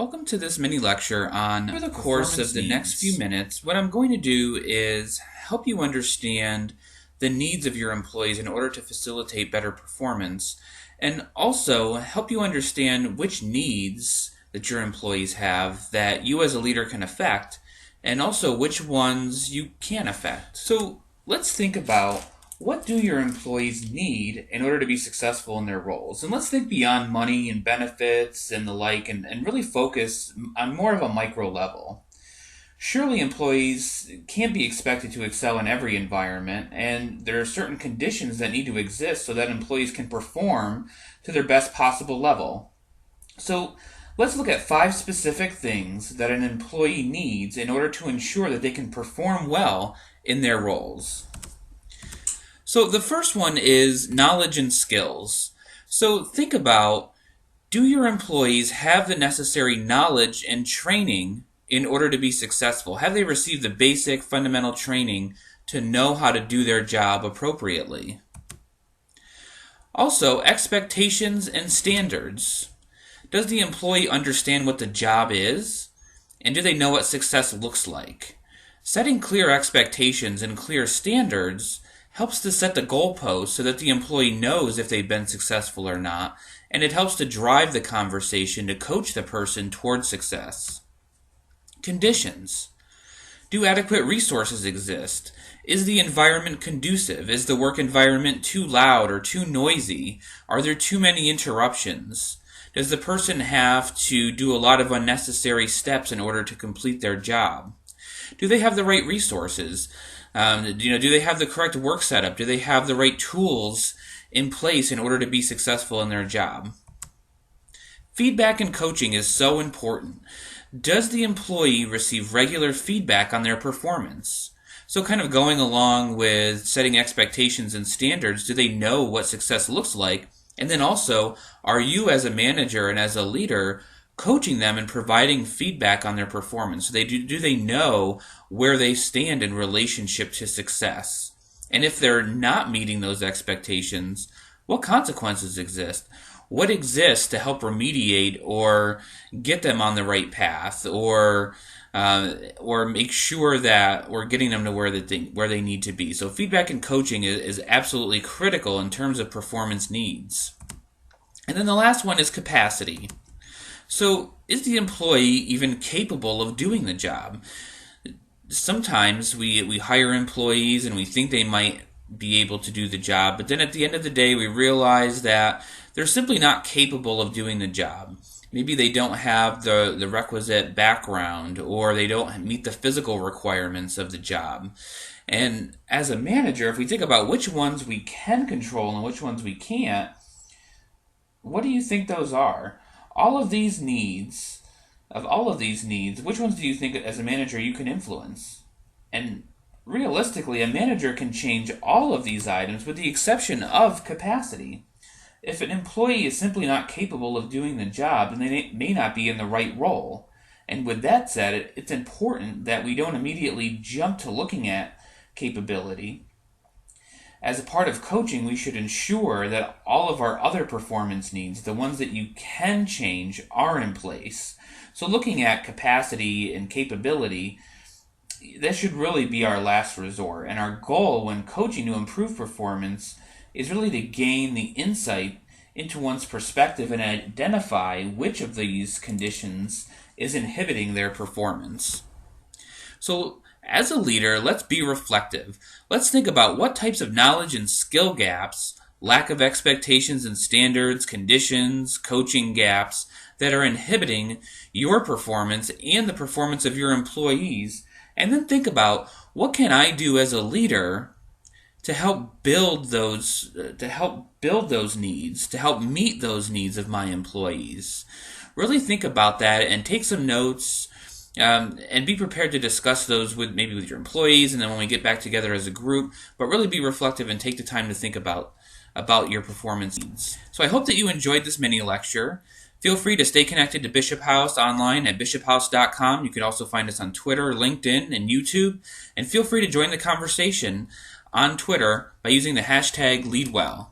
Welcome to this mini lecture on, over the course of the next few minutes, what I'm going to do is help you understand the needs of your employees in order to facilitate better performance, and also help you understand which needs that your employees have that you as a leader can affect, and also which ones you can affect. So let's think about, what do your employees need in order to be successful in their roles? And let's think beyond money and benefits and the like, and really focus on more of a micro level. Surely employees can't be expected to excel in every environment, and there are certain conditions that need to exist so that employees can perform to their best possible level. So let's look at 5 specific things that an employee needs in order to ensure that they can perform well in their roles. So the first one is knowledge and skills. So think about, do your employees have the necessary knowledge and training in order to be successful? Have they received the basic fundamental training to know how to do their job appropriately? Also, expectations and standards. Does the employee understand what the job is? And do they know what success looks like? Setting clear expectations and clear standards helps to set the goalposts so that the employee knows if they've been successful or not, and it helps to drive the conversation to coach the person towards success. Conditions. Do adequate resources exist? Is the environment conducive? Is the work environment too loud or too noisy? Are there too many interruptions? Does the person have to do a lot of unnecessary steps in order to complete their job? Do they have the right resources? Do they have the correct work setup? Do they have the right tools in place in order to be successful in their job? Feedback and coaching is so important. Does the employee receive regular feedback on their performance? So kind of going along with setting expectations and standards, do they know what success looks like? And then also, are you as a manager and as a leader coaching them and providing feedback on their performance? Do they know where they stand in relationship to success? And if they're not meeting those expectations, what consequences exist? What exists to help remediate or get them on the right path, or make sure that we're getting them to where they need to be? So feedback and coaching is absolutely critical in terms of performance needs. And then the last one is capacity. So, is the employee even capable of doing the job? Sometimes we hire employees and we think they might be able to do the job, but then at the end of the day we realize that they're simply not capable of doing the job. Maybe they don't have the requisite background, or they don't meet the physical requirements of the job. And as a manager, if we think about which ones we can control and which ones we can't, what do you think those are? Of all of these needs, which ones do you think as a manager you can influence? And realistically, a manager can change all of these items with the exception of capacity. If an employee is simply not capable of doing the job, then they may not be in the right role. And with that said, it's important that we don't immediately jump to looking at capability. As a part of coaching, we should ensure that all of our other performance needs, the ones that you can change, are in place. So looking at capacity and capability, that should really be our last resort. And our goal when coaching to improve performance is really to gain the insight into one's perspective and identify which of these conditions is inhibiting their performance. So as a leader, let's be reflective. Let's think about what types of knowledge and skill gaps, lack of expectations and standards, conditions, coaching gaps that are inhibiting your performance and the performance of your employees. And then think about, what can I do as a leader to help build those needs, to help meet those needs of my employees? Really think about that and take some notes. And be prepared to discuss those with your employees, and then when we get back together as a group, but really be reflective and take the time to think about your performance needs. So I hope that you enjoyed this mini lecture. Feel free to stay connected to Bishop House online at bishophouse.com. You can also find us on Twitter, LinkedIn, and YouTube. And feel free to join the conversation on Twitter by using the hashtag LeadWell.